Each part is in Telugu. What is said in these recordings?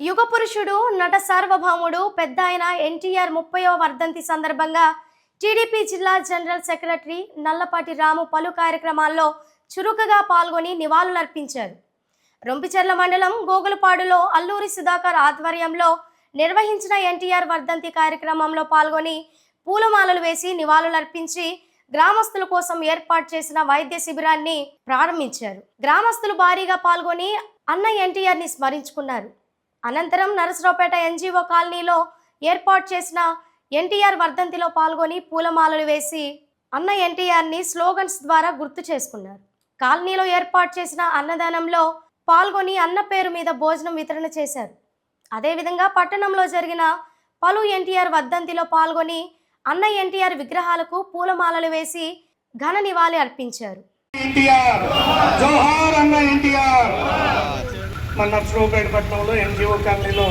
యుగ పురుషుడు నట సార్వభౌముడు పెద్ద ఆయన ఎన్టీఆర్ 30వ వర్ధంతి సందర్భంగా టీడీపీ జిల్లా జనరల్ సెక్రటరీ నల్లపాటి రాము పలు కార్యక్రమాల్లో చురుకుగా పాల్గొని నివాళులర్పించారు. రొంపిచెర్ల మండలం గోగులపాడులో అల్లూరి సుధాకర్ ఆధ్వర్యంలో నిర్వహించిన ఎన్టీఆర్ వర్ధంతి కార్యక్రమంలో పాల్గొని పూలమాలలు వేసి నివాళులర్పించి గ్రామస్తుల కోసం ఏర్పాటు చేసిన వైద్య శిబిరాన్ని ప్రారంభించారు. గ్రామస్తులు భారీగా పాల్గొని అన్న ఎన్టీఆర్ ని స్మరించుకున్నారు. అనంతరం నరసరావుపేట ఎన్జీఓ కాలనీలో ఏర్పాటు చేసిన ఎన్టీఆర్ వర్ధంతిలో పాల్గొని పూలమాలలు వేసి అన్న ఎన్టీఆర్ ని స్లోగన్స్ ద్వారా గుర్తు చేసుకున్నారు. కాలనీలో ఏర్పాటు చేసిన అన్నదానంలో పాల్గొని అన్న పేరు మీద భోజనం వితరణ చేశారు. అదేవిధంగా పట్టణంలో జరిగిన పలు ఎన్టీఆర్ వర్ధంతిలో పాల్గొని అన్న ఎన్టీఆర్ విగ్రహాలకు పూలమాలలు వేసి ఘన నివాళి అర్పించారు. మన నర్సరావుపేట పట్టణంలో ఎన్జిఓ కాలనీలో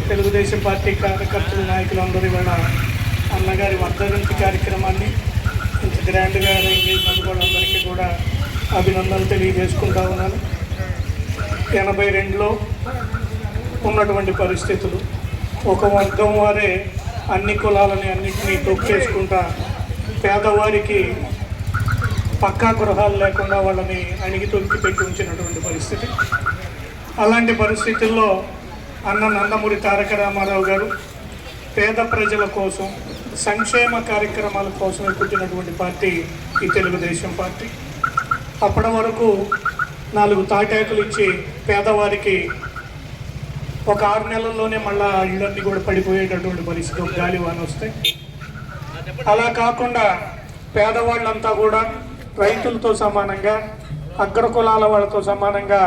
తెలుగుదేశం పార్టీ కార్యకర్తలు నాయకులు అందరూ ఇవాళ అన్నగారి వర్ధంతి కార్యక్రమాన్ని ఇంత గ్రాండ్గా అరేంజ్ చేసినందుకు వాళ్ళందరికీ కూడా అభినందనలు తెలియజేసుకుంటా ఉన్నాను. 82లో ఉన్నటువంటి పరిస్థితులు, ఒక వర్గం వారే అన్ని కులాలని అన్నింటినీ తొక్కేసుకుంటా పేదవారికి పక్కా గృహాలు లేకుండా వాళ్ళని అణిగి తొక్కి పెట్టి ఉంచినటువంటి పరిస్థితి. అలాంటి పరిస్థితుల్లో అన్న నందమూరి తారక రామారావు గారు పేద ప్రజల కోసం సంక్షేమ కార్యక్రమాల కోసమే పుట్టినటువంటి పార్టీ ఈ తెలుగుదేశం పార్టీ. అప్పటి వరకు 4 తాటాకులు ఇచ్చి పేదవారికి ఒక 6 నెలల్లోనే మళ్ళా ఇళ్ళన్నీ కూడా పడిపోయేటటువంటి పరిస్థితి, ఒక గాలివాన వస్తాయి. అలా కాకుండా పేదవాళ్ళంతా కూడా రైతులతో సమానంగా అగ్రకులాల వాళ్ళతో సమానంగా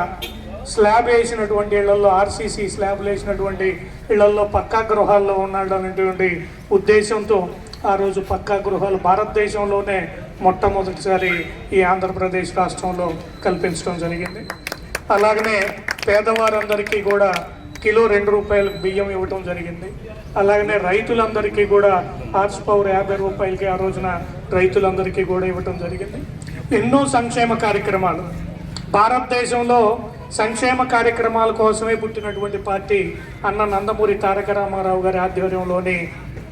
స్లాబ్ వేసినటువంటి ఇళ్లలో, ఆర్సీసీ స్లాబ్లు వేసినటువంటి ఇళ్లలో పక్కా గృహాల్లో ఉన్నాడు అనేటువంటి ఉద్దేశంతో ఆ రోజు పక్కా గృహాలు భారతదేశంలోనే మొట్టమొదటిసారి ఈ ఆంధ్రప్రదేశ్ రాష్ట్రంలో కల్పించడం జరిగింది. అలాగనే పేదవారందరికీ కూడా కిలో 2 రూపాయలకు బియ్యం ఇవ్వటం జరిగింది. అలాగనే రైతులందరికీ కూడా హార్స్ పవర్ 50 రూపాయలకి ఆ రోజున రైతులందరికీ కూడా ఇవ్వటం జరిగింది. ఎన్నో సంక్షేమ కార్యక్రమాలు, భారతదేశంలో సంక్షేమ కార్యక్రమాల కోసమే పుట్టినటువంటి పార్టీ అన్న నందమూరి తారక రామారావు గారి ఆధ్వర్యంలోని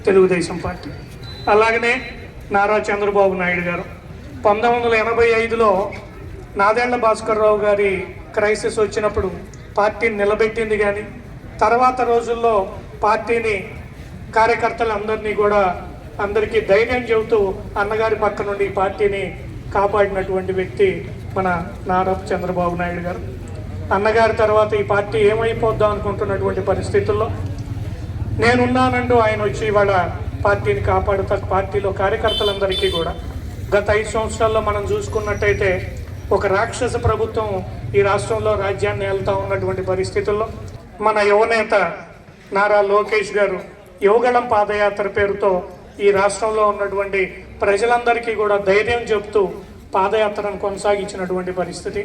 తెలుగుదేశం పార్టీ. అలాగనే నారా చంద్రబాబు నాయుడు గారు 1985లో నాదెళ్ల భాస్కర్ రావు గారి క్రైసిస్ వచ్చినప్పుడు పార్టీని నిలబెట్టింది. కానీ తర్వాత రోజుల్లో పార్టీని కార్యకర్తలందరినీ కూడా అందరికీ ధైర్యం చెబుతూ అన్నగారి పక్క నుండి పార్టీని కాపాడినటువంటి వ్యక్తి మన నారా చంద్రబాబు నాయుడు గారు. అన్నగారి తర్వాత ఈ పార్టీ ఏమైపోద్దాం అనుకుంటున్నటువంటి పరిస్థితుల్లో నేనున్నానంటూ ఆయన వచ్చి ఇవాళ పార్టీని కాపాడుతా పార్టీలో కార్యకర్తలందరికీ కూడా గత 5 సంవత్సరాల్లో మనం చూసుకున్నట్టయితే ఒక రాక్షస ప్రభుత్వం ఈ రాష్ట్రంలో రాజ్యాన్ని వెళ్తూ ఉన్నటువంటి పరిస్థితుల్లో మన యువనేత నారా లోకేష్ గారు యువగళం పాదయాత్ర పేరుతో ఈ రాష్ట్రంలో ఉన్నటువంటి ప్రజలందరికీ కూడా ధైర్యం చెప్తూ పాదయాత్రను కొనసాగించినటువంటి పరిస్థితి.